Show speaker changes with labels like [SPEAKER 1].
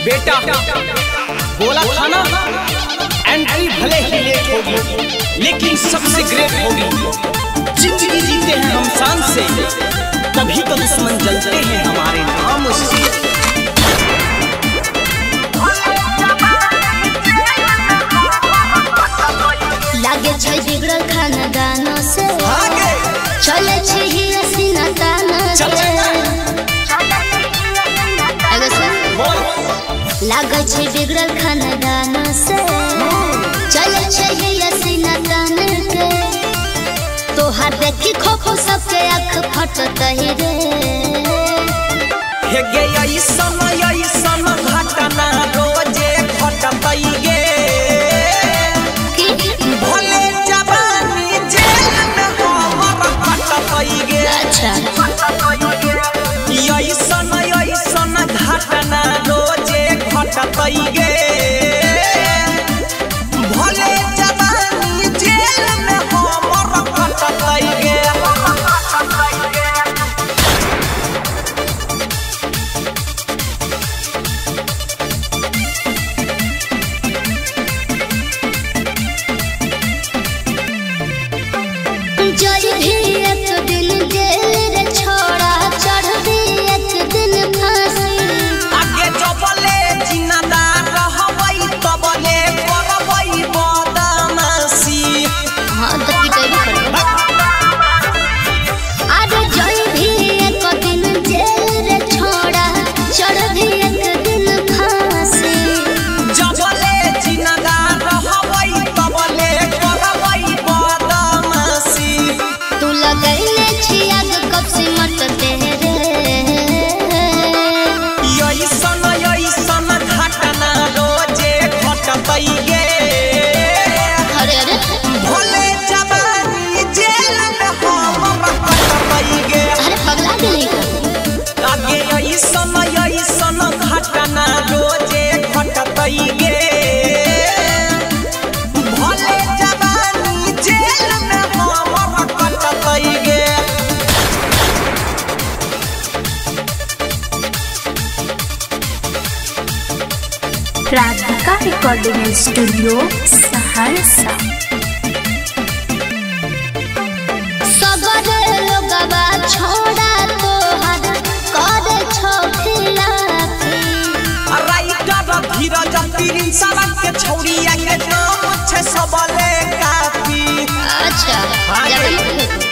[SPEAKER 1] बेटा गोला खाना एंट्री भले ही लेट होगी लेकिन सबसे ग्रेट होगी। जिंदगी जीते हैं हम शान से, कभी तो दुश्मन जलते हैं हमारे नाम से।
[SPEAKER 2] लागे छै बिगड़ल खानदानों से, चले छै ही हसीना ताना से। लागे छै बिगड़ल खानदानों से, चले छै ही हसीना ताना के। तोहार देखी खोखो सबके आँख फटत ही रे।
[SPEAKER 1] हे गे ऐसन घटना रोजे घटत गे। भले जवानी जेल में हमर घटत गे।
[SPEAKER 2] अच्छा
[SPEAKER 1] ऐसन घटना रोजे घटत गे। भले जवानी जेल में हमर घटत गे।
[SPEAKER 2] जय भी एक दिन जेल रे छोड़ा, चढ़ भी एक दिन फांसी।
[SPEAKER 1] आगे जबले जिंदादार रहबै तबले करबै बदमाशी।
[SPEAKER 2] हाँ तो पिटेबे करबे। अरे जय भी एक दिन जेल रे छोड़ा, चढ़ भी एक दिन फांसी।
[SPEAKER 1] जबले जिंदादार रहबै तबले करबै बदमाशी।
[SPEAKER 2] तू लगैले छी आग कब से मटते रे।
[SPEAKER 1] ऐसन घटना रोजे घटत गे।
[SPEAKER 2] अरे अरे
[SPEAKER 1] भले जवानी जेल में हमर घटत गे।
[SPEAKER 2] अरे पगला गेली का।
[SPEAKER 1] आगे ऐसन घटना रोजे घटत गे। भले जवानी जेल में हमर घटत गे।
[SPEAKER 3] Radhika recording studio Saharsa.
[SPEAKER 2] सबरे लोगवा छोड़ा तोहर करे छो खिलाफी।
[SPEAKER 1] राइटर धीरज प्रिंसवा के छौरिया के नाम छे सबले काफी।
[SPEAKER 2] अच्छा
[SPEAKER 1] हाँ,
[SPEAKER 2] जब